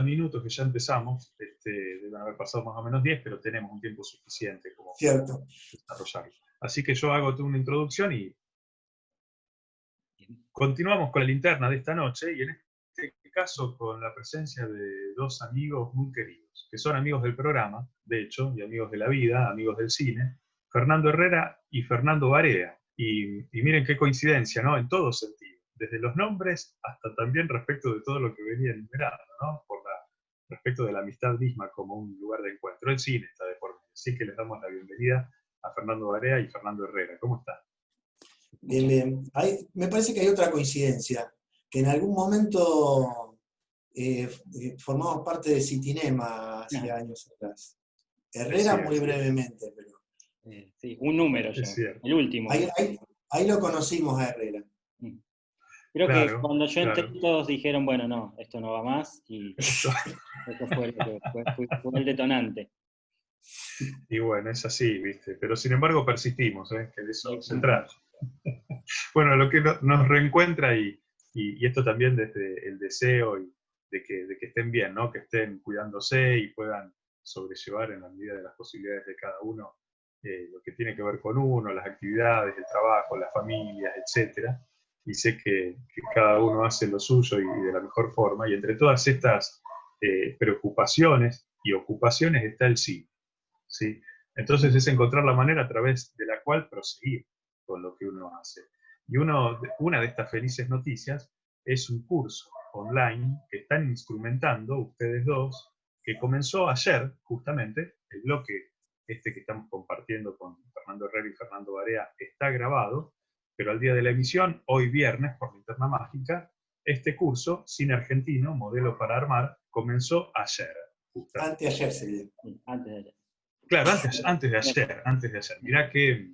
minutos que ya empezamos, deben haber pasado más o menos 10, pero tenemos un tiempo suficiente como para Cierto. desarrollarlo. Así que yo hago una introducción y continuamos con la linterna de esta noche, y en este caso con la presencia de dos amigos muy queridos, que son amigos del programa, de hecho, y amigos de la vida, amigos del cine, Fernando Herrera y Fernando Barea. Y miren qué coincidencia, ¿no? En todo sentido, desde los nombres hasta también respecto de todo lo que venía enumerando, ¿no? Respecto de la amistad misma como un lugar de encuentro. El cine está de por medio. Así que les damos la bienvenida a Fernando Barea y Fernando Herrera. ¿Cómo están? Bien, bien. Me parece que hay otra coincidencia, que en algún momento formamos parte de Citinema hace años atrás. Herrera muy brevemente, pero... Sí, un número yo, el último. Ahí lo conocimos a Herrera. Creo que cuando yo entré todos dijeron, bueno, no, esto no va más, y eso fue el detonante. Y bueno, es así, ¿viste? Pero sin embargo persistimos, que de eso se trata. Bueno, lo que nos reencuentra, y esto también desde el deseo de que estén bien, ¿no? Que estén cuidándose y puedan sobrellevar en la medida de las posibilidades de cada uno lo que tiene que ver con uno, las actividades, el trabajo, las familias, etcétera. Y sé que cada uno hace lo suyo y de la mejor forma, y entre todas estas preocupaciones y ocupaciones está el cine, ¿sí? Entonces es encontrar la manera a través de la cual proseguir con lo que uno hace. Y una de estas felices noticias es un curso online que están instrumentando ustedes dos, que comenzó ayer, justamente. El bloque que estamos compartiendo con Fernando Herrera y Fernando Barea está grabado, pero al día de la emisión, hoy viernes, por Linterna Mágica, este curso, Cine Argentino, Modelo para Armar, comenzó ayer. Anteayer sería. Antes de ayer. Claro, antes de ayer. Mirá qué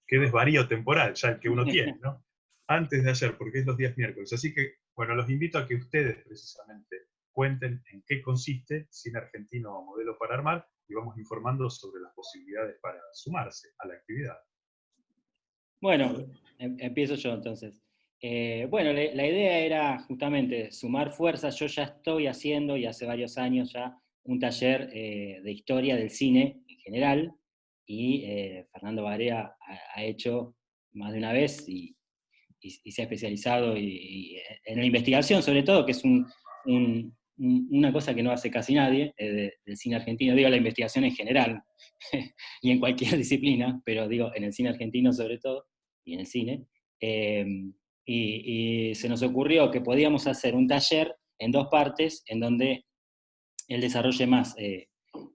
desvarío temporal ya el que uno tiene, ¿no? Antes de ayer, porque es los días miércoles. Así que, bueno, los invito a que ustedes precisamente cuenten en qué consiste Cine Argentino Modelo para Armar, y vamos informando sobre las posibilidades para sumarse a la actividad. Bueno, empiezo yo entonces. Bueno, la idea era justamente sumar fuerzas. Yo ya estoy haciendo, y hace varios años ya, un taller de historia del cine en general, y Fernando Barea ha hecho más de una vez y se ha especializado en la investigación, sobre todo, que es una cosa que no hace casi nadie del cine argentino. Digo, la investigación en general y en cualquier disciplina, pero digo, en el cine argentino sobre todo, y en el cine. Y se nos ocurrió que podíamos hacer un taller en dos partes, en donde él desarrolle más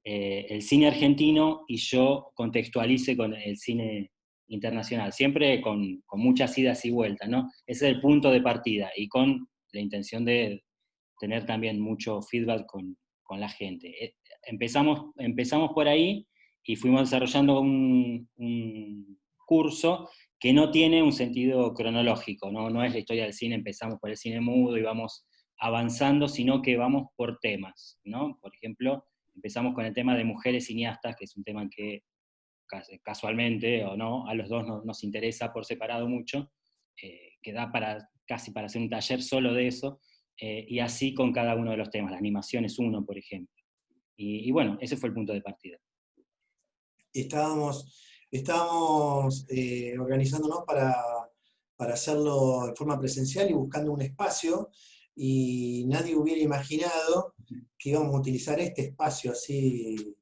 el cine argentino y yo contextualice con el cine internacional, siempre con muchas idas y vueltas, ¿no? Ese es el punto de partida, y con la intención de tener también mucho feedback con la gente. Empezamos por ahí y fuimos desarrollando un curso que no tiene un sentido cronológico, no es la historia del cine, empezamos por el cine mudo y vamos avanzando, sino que vamos por temas, ¿no? Por ejemplo, empezamos con el tema de mujeres cineastas, que es un tema que casualmente o no, a los dos nos interesa por separado mucho, que da casi para hacer un taller solo de eso, y así con cada uno de los temas. La animación es uno, por ejemplo. Y bueno, ese fue el punto de partida. Estábamos organizándonos para hacerlo de forma presencial y buscando un espacio, y nadie hubiera imaginado que íbamos a utilizar este espacio así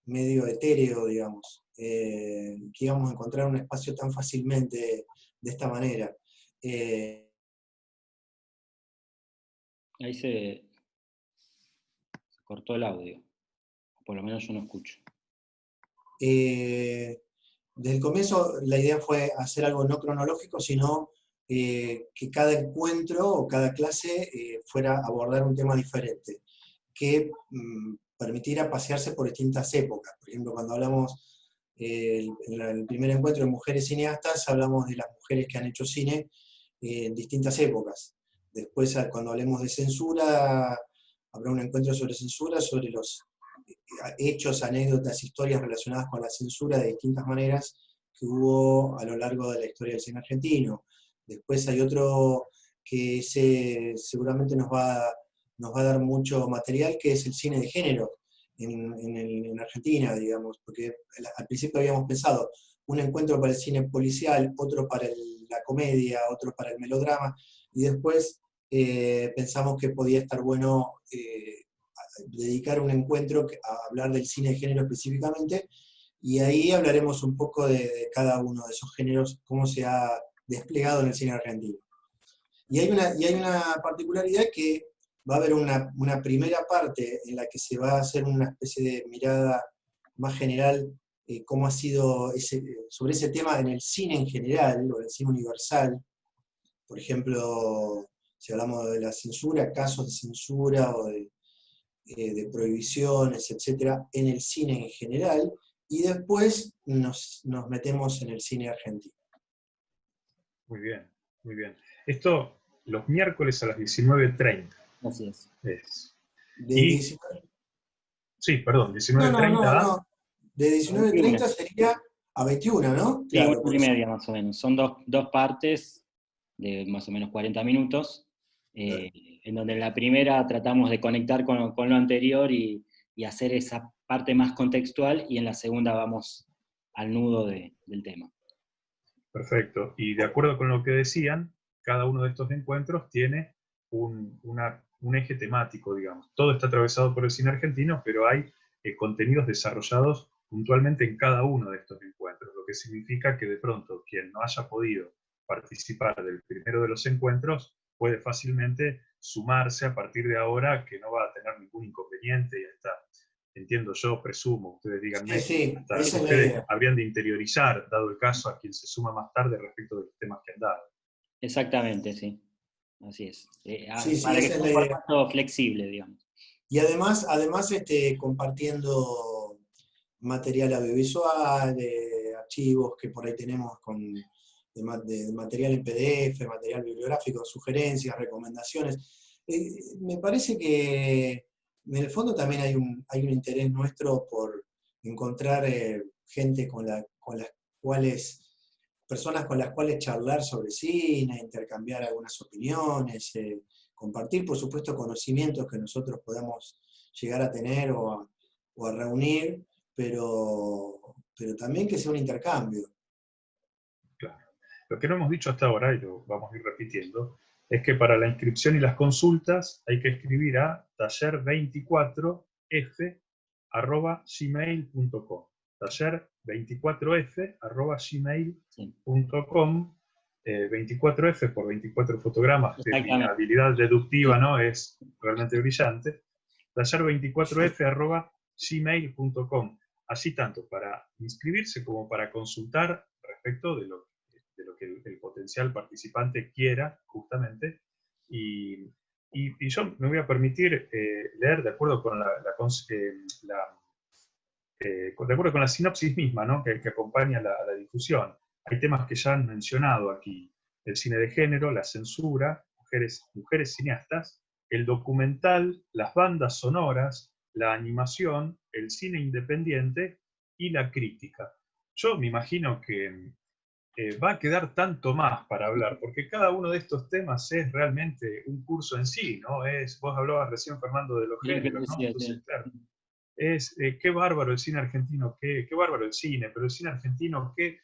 medio etéreo, digamos, que íbamos a encontrar un espacio tan fácilmente de esta manera. Ahí se cortó el audio, por lo menos yo no escucho. Desde el comienzo la idea fue hacer algo no cronológico, sino que cada encuentro o cada clase fuera a abordar un tema diferente, que permitiera pasearse por distintas épocas. Por ejemplo, cuando hablamos en el primer encuentro de mujeres cineastas, hablamos de las mujeres que han hecho cine en distintas épocas. Después, cuando hablemos de censura, habrá un encuentro sobre censura, sobre los hechos, anécdotas, historias relacionadas con la censura de distintas maneras que hubo a lo largo de la historia del cine argentino. Después hay otro que seguramente nos va nos va a dar mucho material, que es el cine de género en Argentina, digamos, porque al principio habíamos pensado un encuentro para el cine policial, otro para la comedia, otro para el melodrama, y después pensamos que podía estar bueno dedicar un encuentro a hablar del cine de género específicamente, y ahí hablaremos un poco de cada uno de esos géneros, cómo se ha desplegado en el cine argentino. Y hay una particularidad, que va a haber una primera parte en la que se va a hacer una especie de mirada más general, cómo ha sido sobre ese tema en el cine en general, o en el cine universal. Por ejemplo, si hablamos de la censura, casos de censura o de prohibiciones, etcétera, en el cine en general, y después nos metemos en el cine argentino. Muy bien, muy bien. Esto los miércoles a las 19:30 Así es. es. De Y, 19, sí, perdón, no, no, 19:30 no, a... no. De 21. 19:30 sería a 21, ¿no? Sí, una Claro, hora por y eso. media más o menos. Son dos partes de más o menos 40 minutos, Claro. en donde en la primera tratamos de conectar con lo anterior y hacer esa parte más contextual, y en la segunda vamos al nudo del tema. Perfecto. Y de acuerdo con lo que decían, cada uno de estos encuentros tiene un eje temático, digamos. Todo está atravesado por el cine argentino, pero hay contenidos desarrollados puntualmente en cada uno de estos encuentros, lo que significa que de pronto quien no haya podido participar del primero de los encuentros puede fácilmente sumarse a partir de ahora, que no va a tener ningún inconveniente, y hasta, entiendo yo, presumo, ustedes Sí, díganme, sí, hasta esa es la ustedes idea. habrían de interiorizar, dado el caso, a quien se suma más tarde respecto de los temas que han dado. Exactamente, sí. Así es. Sí, sí, Para que esa es sea la un idea. formato flexible, digamos. Y además compartiendo material audiovisual, archivos que por ahí tenemos de material en PDF, material bibliográfico, sugerencias, recomendaciones. Me parece que en el fondo también hay un interés nuestro por encontrar gente con las cuales, personas con las cuales charlar sobre cine, intercambiar algunas opiniones, compartir, por supuesto, conocimientos que nosotros podamos llegar a tener o a reunir, pero también que sea un intercambio. Claro. Lo que no hemos dicho hasta ahora, y lo vamos a ir repitiendo, es que para la inscripción y las consultas hay que escribir a taller24f@gmail.com. taller24f@gmail.com. 24F por 24 fotogramas, que mi Exactamente. habilidad deductiva, Sí. ¿no?, es realmente brillante. Taller24f@gmail.com. Así tanto para inscribirse como para consultar respecto de lo que el potencial participante quiera, justamente. Y yo me voy a permitir leer de acuerdo con de acuerdo con la sinopsis misma, ¿no?, que acompaña a la difusión. Hay temas que ya han mencionado aquí: el cine de género, la censura, mujeres cineastas, el documental, las bandas sonoras, la animación, el cine independiente y la crítica. Yo me imagino que va a quedar tanto más para hablar, porque cada uno de estos temas es realmente un curso en sí, ¿no? Vos hablabas recién, Fernando, de los Es lo que géneros, ¿no? decía, Entonces, sí. claro, qué bárbaro el cine argentino, qué bárbaro el cine, pero el cine argentino, que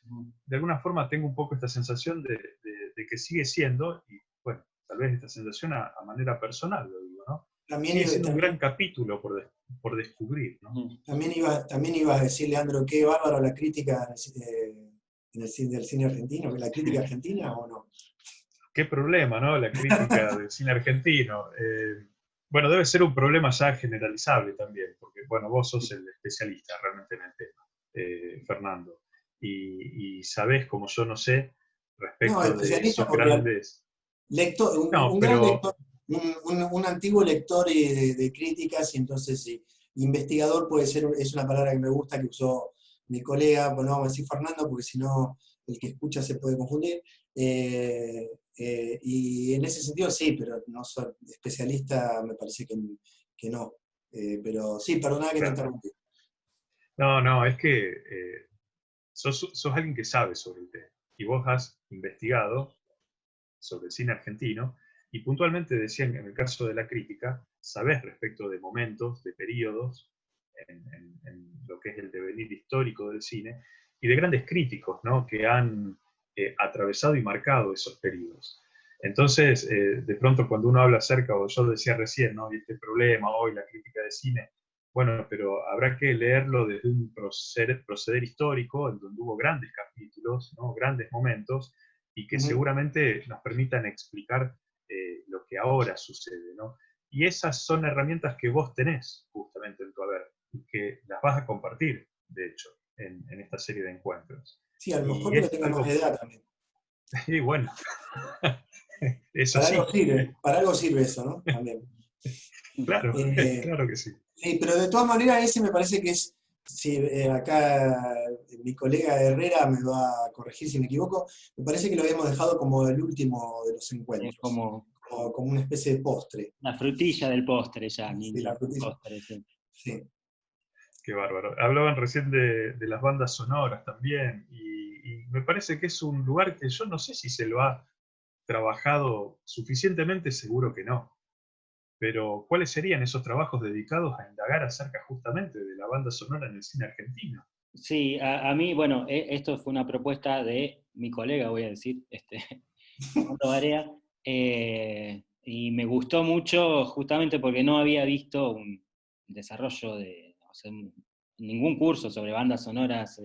de alguna forma tengo un poco esta sensación de que sigue siendo, y bueno, tal vez esta sensación a manera personal, lo digo, ¿no? También, Sigue siendo un gran también, capítulo por descubrir, ¿no? también iba a decir, Leandro, qué bárbaro la crítica en el cine del cine argentino, ¿la crítica argentina o no? Qué problema, ¿no? La crítica del cine argentino. Bueno, debe ser un problema ya generalizable también, porque, bueno, vos sos el especialista realmente en el tema, Fernando, y sabés, como yo no sé, No, respecto de especialista esos porque grandes... lector, No, un gran pero lector, un antiguo lector de críticas, y entonces sí, investigador puede ser, es una palabra que me gusta, que usó mi colega, pues no vamos a decir Fernando, porque si no el que escucha se puede confundir. Y en ese sentido sí, pero no soy especialista, me parece que no. Pero sí, perdona que te claro. interrumpí. No, no, es que sos alguien que sabe sobre el tema, y vos has investigado sobre el cine argentino, y puntualmente decían, en el caso de la crítica, sabés respecto de momentos, de periodos, en lo que es el devenir histórico del cine, y de grandes críticos, ¿no? Que han atravesado y marcado esos periodos. Entonces, de pronto cuando uno habla acerca, o yo decía recién, ¿no? Y este problema hoy, la crítica de cine, bueno, pero habrá que leerlo desde un proceder histórico, en donde hubo grandes capítulos, ¿no? Grandes momentos, y que seguramente nos permitan explicar lo que ahora sucede, ¿no? Y esas son herramientas que vos tenés justamente en tu haber, y que las vas a compartir, de hecho, en esta serie de encuentros. Sí, a lo mejor Y porque es tengo más algo, edad también. y bueno, eso sí, Para algo sirve eso, ¿no? También. claro, Eh, claro que sí. sí, pero de todas maneras ese me parece que es, si acá mi colega Herrera me va a corregir si me equivoco, me parece que lo habíamos dejado como el último de los Es encuentros, como como una especie de postre. la frutilla del postre ya, Sí, la ni frutilla. postre, sí. Sí. Qué bárbaro. Hablaban recién de las bandas sonoras también, y me parece que es un lugar que yo no sé si se lo ha trabajado suficientemente, seguro que no. Pero, ¿cuáles serían esos trabajos dedicados a indagar acerca justamente de la banda sonora en el cine argentino? Sí, a mí, bueno, esto fue una propuesta de mi colega, voy a decir, Fernando Barea, y me gustó mucho justamente porque no había visto un desarrollo de, o sea, ningún curso sobre bandas sonoras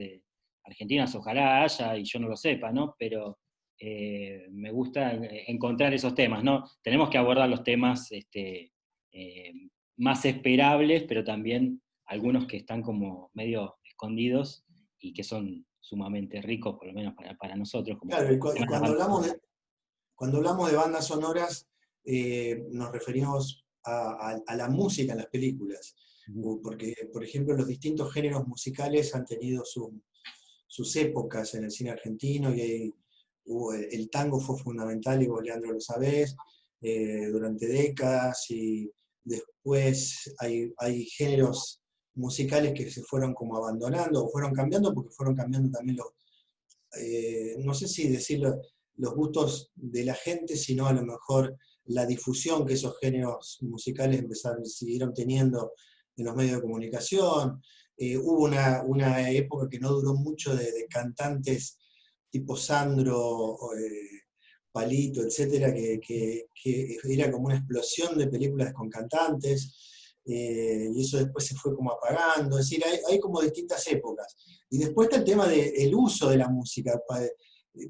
argentinas, ojalá haya y yo no lo sepa, ¿no? Pero me gusta encontrar esos temas, ¿no? Tenemos que abordar los temas eh, más esperables, pero también algunos que están como medio escondidos y que son sumamente ricos, por lo menos para nosotros, como Claro, y las bandas sonoras. cuando hablamos de bandas sonoras, nos referimos a la música en las películas, Ujú. porque, por ejemplo, los distintos géneros musicales han tenido sus épocas en el cine argentino, y el tango fue fundamental, y vos, Leandro, lo sabés, durante décadas, y después hay géneros musicales que se fueron como abandonando o fueron cambiando, porque fueron cambiando también no sé si decirlo, los gustos de la gente, sino a lo mejor la difusión que esos géneros musicales siguieron teniendo en los medios de comunicación. Hubo una época que no duró mucho de cantantes tipo Sandro, Palito, etcétera, que era como una explosión de películas con cantantes, y eso después se fue como apagando. Es decir, hay como distintas épocas. Y después está el tema del uso de la música,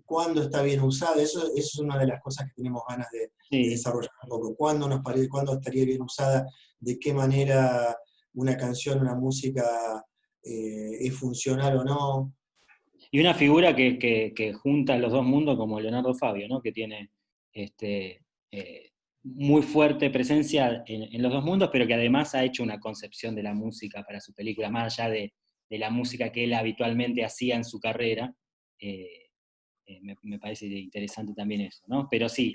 cuándo está bien usada. Eso es una de las cosas que tenemos ganas de Sí. desarrollar un poco. ¿Cuándo estaría bien usada? ¿De qué manera una canción, una música es funcional o no? Y una figura que junta los dos mundos como Leonardo Fabio, ¿no? Que tiene muy fuerte presencia en los dos mundos, pero que además ha hecho una concepción de la música para su película, más allá de la música que él habitualmente hacía en su carrera. Me parece interesante también eso, ¿no? Pero sí,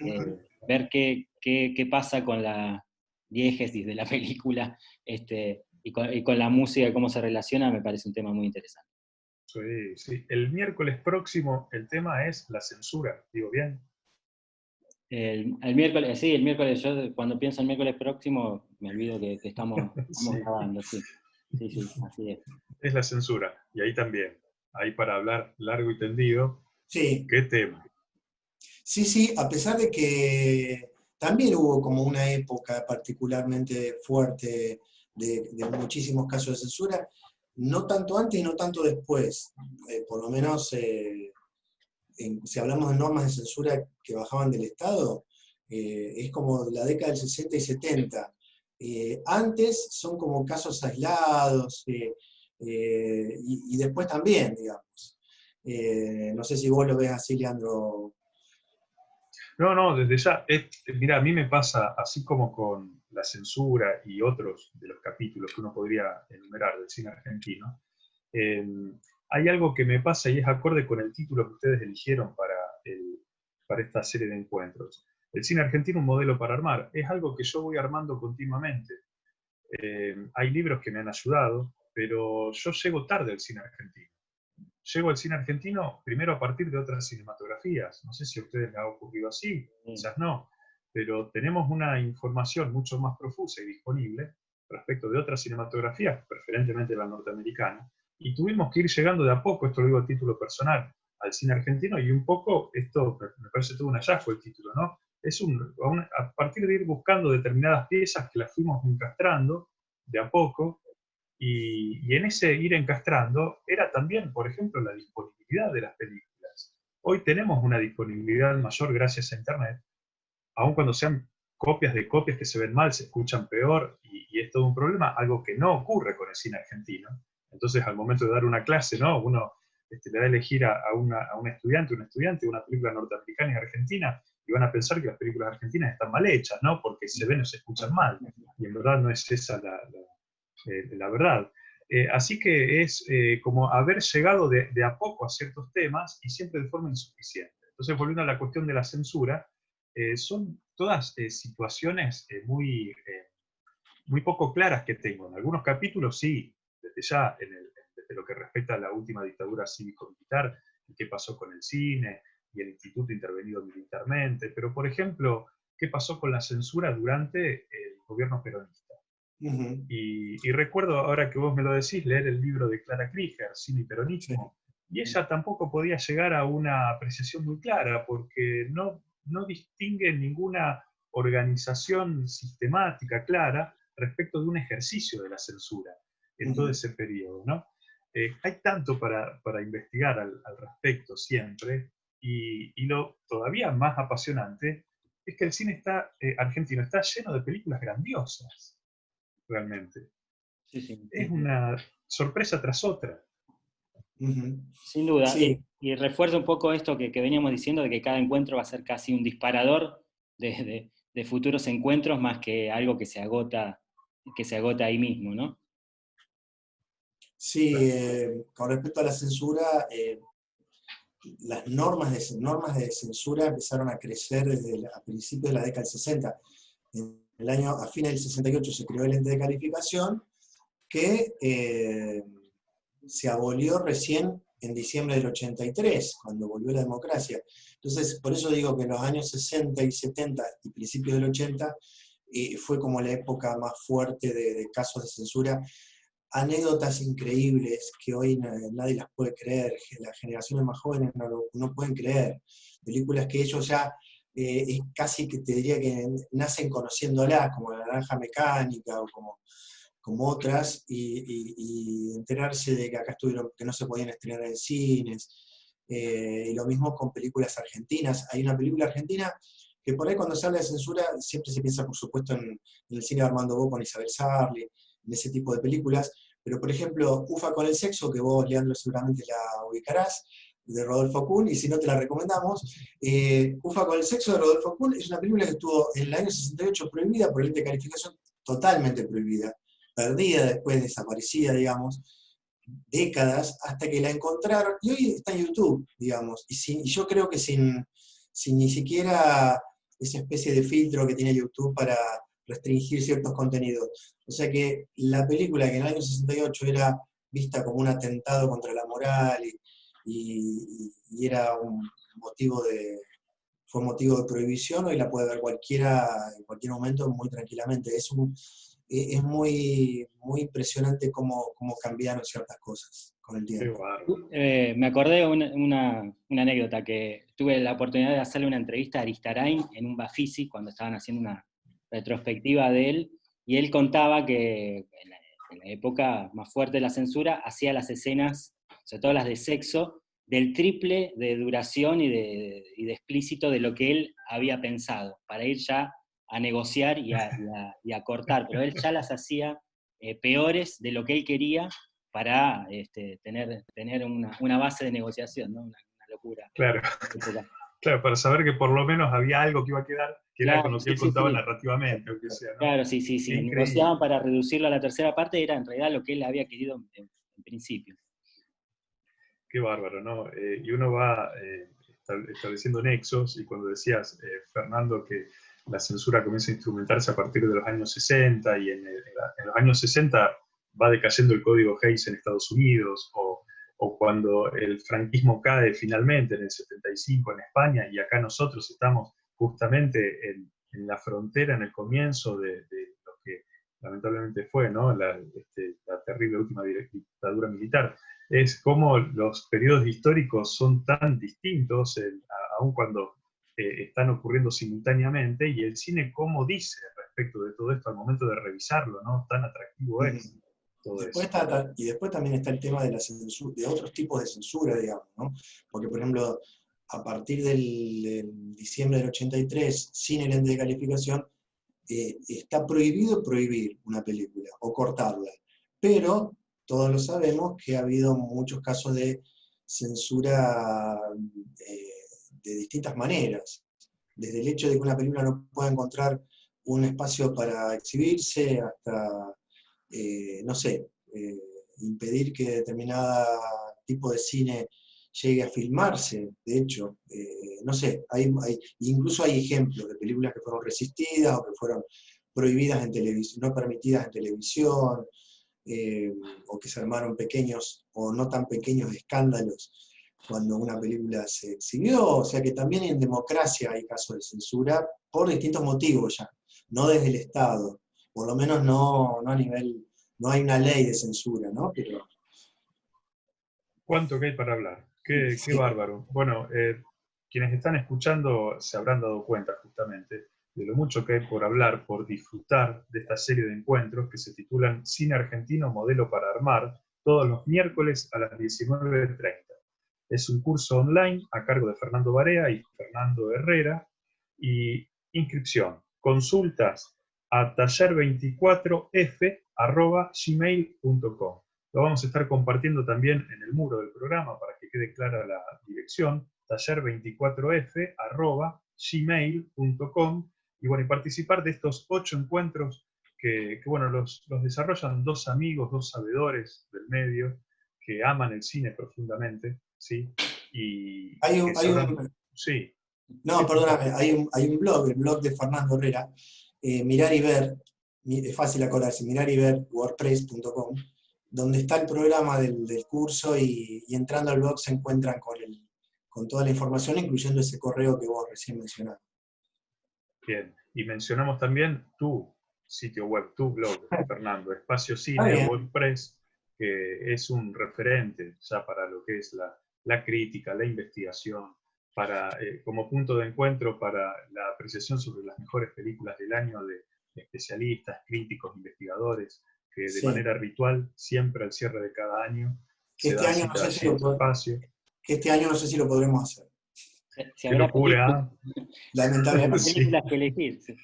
ver qué pasa con la diégesis de la película y con la música, cómo se relaciona, me parece un tema muy interesante. Sí, sí. El miércoles próximo el tema es la censura, digo bien. El miércoles, sí, el miércoles, yo cuando pienso en miércoles próximo, me olvido que estamos Sí, grabando, sí. Sí, sí, así es. es la censura. Y ahí también, ahí para hablar largo y tendido, Sí, ¿qué tema? sí, sí, a pesar de que también hubo como una época particularmente fuerte de muchísimos casos de censura, no tanto antes y no tanto después. Por lo menos, si hablamos de normas de censura que bajaban del Estado, es como la década del 60 y 70. Antes son como casos aislados, y después también, digamos. No sé si vos lo ves así, Leandro. No, no, desde ya, mira, a mí me pasa, así como con la censura y otros de los capítulos que uno podría enumerar del cine argentino, eh, hay algo que me pasa y es acorde con el título que ustedes eligieron para esta serie de encuentros. El cine argentino, un modelo para armar, es algo que yo voy armando continuamente. Hay libros que me han ayudado, pero yo llego tarde al cine argentino. Llego al cine argentino primero a partir de otras cinematografías. No sé si a ustedes les ha ocurrido así, Sí. quizás no. pero tenemos una información mucho más profusa y disponible respecto de otras cinematografías, preferentemente la norteamericana, y tuvimos que ir llegando de a poco, esto lo digo a título personal, al cine argentino, y un poco, esto me parece todo un hallazgo el título, ¿no? Es a partir de ir buscando determinadas piezas que las fuimos encastrando de a poco, y en ese ir encastrando era también, por ejemplo, la disponibilidad de las películas. Hoy tenemos una disponibilidad mayor gracias a Internet, aun cuando sean copias de copias que se ven mal, se escuchan peor, y es todo un problema, algo que no ocurre con el cine argentino. Entonces, al momento de dar una clase, ¿no? Uno le da a elegir a un estudiante, una película norteamericana y argentina, y van a pensar que las películas argentinas están mal hechas, ¿no? Porque se ven o se escuchan mal. Y en verdad no es esa la verdad. Así que es como haber llegado de a poco a ciertos temas y siempre de forma insuficiente. Entonces, volviendo a la cuestión de la censura, son todas situaciones muy poco claras que tengo. En algunos capítulos sí, desde ya, desde lo que respecta a la última dictadura cívico-militar, y qué pasó con el cine y el instituto intervenido militarmente, pero por ejemplo, qué pasó con la censura durante el gobierno peronista. Ujú. Y recuerdo, ahora que vos me lo decís, leer el libro de Clara Krieger, Cine y Sí. Peronismo, y ella tampoco podía llegar a una apreciación muy clara, porque no distingue ninguna organización sistemática clara respecto de un ejercicio de la censura en todo Ujú. ese periodo, ¿no? Hay tanto para investigar al respecto siempre, y lo todavía más apasionante es que el cine argentino está lleno de películas grandiosas, realmente. Sí, sí. Es una sorpresa tras otra. Ujú. Sin duda. Sí, Y refuerzo un poco esto que veníamos diciendo, de que cada encuentro va a ser casi un disparador de futuros encuentros, más que algo que se agota ahí mismo, ¿no? sí, con respecto a la censura, las normas de censura empezaron a crecer a principios de la década del 60. A fines del 68 se creó el ente de calificación que se abolió recién en diciembre del 83, cuando volvió la democracia. Entonces, por eso digo que en los años 60 y 70 y principios del 80 fue como la época más fuerte de casos de censura, anécdotas increíbles que hoy nadie las puede creer, las generaciones más jóvenes no pueden creer, películas que ellos ya es casi que te diría que nacen conociéndolas, como La Naranja Mecánica o como otras, y enterarse de que acá estuvieron, que no se podían estrenar en cines, y lo mismo con películas argentinas. Hay una película argentina que por ahí cuando se habla de censura siempre se piensa, por supuesto, en el cine de Armando Bo con Isabel Sarli, en ese tipo de películas, pero por ejemplo, Ufa con el sexo, que vos, Leandro, seguramente la ubicarás, de Rodolfo Kuhn, y si no te la recomendamos, Ufa con el sexo de Rodolfo Kuhn es una película que estuvo en el año 68 prohibida por el ente de calificación, totalmente prohibida, perdida, después desaparecida, digamos, décadas, hasta que la encontraron, y hoy está en YouTube, digamos, y yo creo que sin ni siquiera esa especie de filtro que tiene YouTube para restringir ciertos contenidos. O sea que la película que en el año 68 era vista como un atentado contra la moral y era fue motivo de prohibición, hoy la puede ver cualquiera en cualquier momento muy tranquilamente. Es muy impresionante cómo cambiaron ciertas cosas con el Qué tiempo. bárbaro. Me acordé de una anécdota, que tuve la oportunidad de hacerle una entrevista a Aristarain en un Bafisi cuando estaban haciendo una retrospectiva de él, y él contaba que en la época más fuerte de la censura hacía las escenas, sobre todo las de sexo, del triple de duración y de explícito de lo que él había pensado, para ir ya a negociar y a cortar, pero él ya las hacía peores de lo que él quería, para tener una base de negociación, ¿no? Una locura. Claro, claro, para saber que por lo menos había algo que iba a quedar, que era con Claro, lo que sí, él sí, contaba sí. narrativamente, aunque sea, ¿no? Claro, sí, sí, Qué sí. increíble. Negociaban para reducirlo a la tercera parte, era en realidad lo que él había querido en principio. Qué bárbaro, ¿no? Y uno va estableciendo nexos, y cuando decías, Fernando, que la censura comienza a instrumentarse a partir de los años 60, y en los años 60 va decayendo el código Hays en Estados Unidos, o cuando el franquismo cae finalmente en el 75 en España, y acá nosotros estamos justamente la frontera, en el comienzo de lo que lamentablemente fue, ¿no? la terrible última dictadura militar. Es como los periodos históricos son tan distintos, aun cuando están ocurriendo simultáneamente, y el cine cómo dice respecto de todo esto al momento de revisarlo, ¿no? Tan atractivo es todo eso. Y después también está el tema de la censura, de otros tipos de censura, digamos, ¿no? Porque, por ejemplo, a partir del diciembre del 83, sin el ente de calificación, está prohibido prohibir una película o cortarla. Pero todos lo sabemos que ha habido muchos casos de censura de distintas maneras. Desde el hecho de que una película no pueda encontrar un espacio para exhibirse, hasta, no sé, impedir que determinado tipo de cine llegue a filmarse. De hecho, no sé, incluso hay ejemplos de películas que fueron resistidas o que fueron prohibidas en televisión, no permitidas en televisión, o que se armaron pequeños o no tan pequeños escándalos cuando una película se exhibió. O sea que también en democracia hay casos de censura por distintos motivos ya, no desde el Estado, por lo menos no a nivel, no hay una ley de censura, ¿no? Pero, ¿Cuánto que hay para hablar? Qué bárbaro. Bueno, quienes están escuchando se habrán dado cuenta justamente de lo mucho que hay por hablar, por disfrutar de esta serie de encuentros que se titulan Cine Argentino Modelo para Armar, todos los miércoles a las 19:30. Es un curso online a cargo de Fernando Barea y Fernando Herrera, y inscripción, consultas a taller24f@gmail.com. Lo vamos a estar compartiendo también en el muro del programa para que quede clara la dirección, taller24f@gmail.com, y bueno, y participar de estos 8 encuentros que bueno, los desarrollan dos amigos, dos sabedores del medio, que aman el cine profundamente, ¿sí? Sí. No, perdóname, hay un blog, el blog de Fernando Herrera, Mirar y Ver, es fácil acordarse, Mirar y Ver, wordpress.com, donde está el programa del curso, y entrando al blog se encuentran con toda la información, incluyendo ese correo que vos recién mencionaste. Bien, y mencionamos también tu sitio web, tu blog, Fernando, Espacio Cine, WordPress, que es un referente ya para lo que es la crítica, la investigación, como punto de encuentro para la apreciación sobre las mejores películas del año de especialistas, críticos, investigadores, que de manera ritual, siempre al cierre de cada año, se dan cita allí en tu espacio. Que este año no sé si lo podremos hacer. ¡Qué locura! Lamentablemente. Películas que elegir. Sí.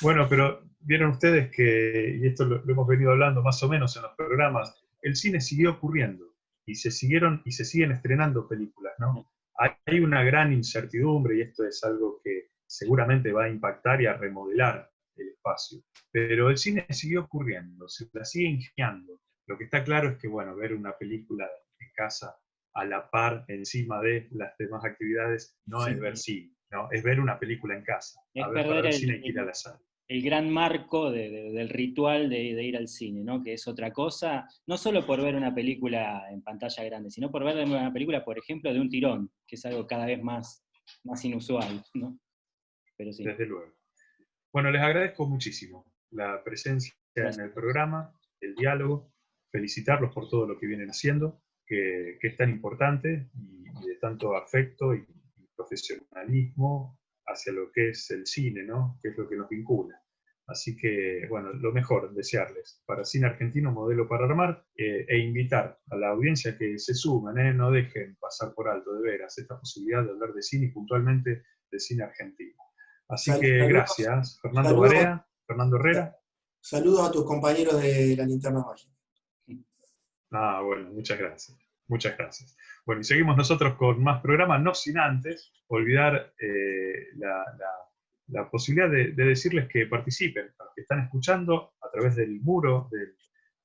Bueno, pero vieron ustedes que, y esto lo hemos venido hablando más o menos en los programas, el cine siguió ocurriendo y se siguen estrenando películas, ¿no? Hay una gran incertidumbre, y esto es algo que seguramente va a impactar y a remodelar el espacio. Pero el cine siguió ocurriendo, se la sigue ingeniando. Lo que está claro es que, bueno, ver una película en casa a la par, encima de las demás actividades, no es ver cine, ¿no? Es ver una película en casa. Es para ver cine hay que ir a la sala. El gran marco del ritual de ir al cine, ¿no? Que es otra cosa, no solo por ver una película en pantalla grande, sino por ver una película, por ejemplo, de un tirón, que es algo cada vez más inusual, ¿no? Pero sí. Desde luego. Bueno, les agradezco muchísimo la presencia en el programa, el diálogo, felicitarlos por todo lo que vienen haciendo, que es tan importante, y de tanto afecto y profesionalismo hacia lo que es el cine, ¿no? Que es lo que nos vincula. Así que, bueno, lo mejor, desearles para Cine Argentino, Modelo para Armar, e invitar a la audiencia que se sumen, no dejen pasar por alto de veras esta posibilidad de hablar de cine y puntualmente de cine argentino. Así que gracias, Fernando Barea, Fernando Herrera. Saludos a tus compañeros de La Linterna Mágica. Bueno, muchas gracias. Muchas gracias. Bueno, y seguimos nosotros con más programas, no sin antes olvidar la posibilidad de decirles que participen, a los que están escuchando a través del muro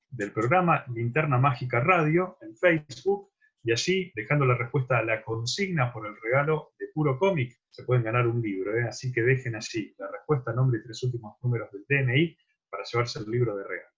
del programa Linterna Mágica Radio en Facebook, y allí, dejando la respuesta a la consigna por el regalo de Puro Cómic, se pueden ganar un libro, así que dejen allí la respuesta, nombre y 3 últimos números del DNI para llevarse el libro de regalo.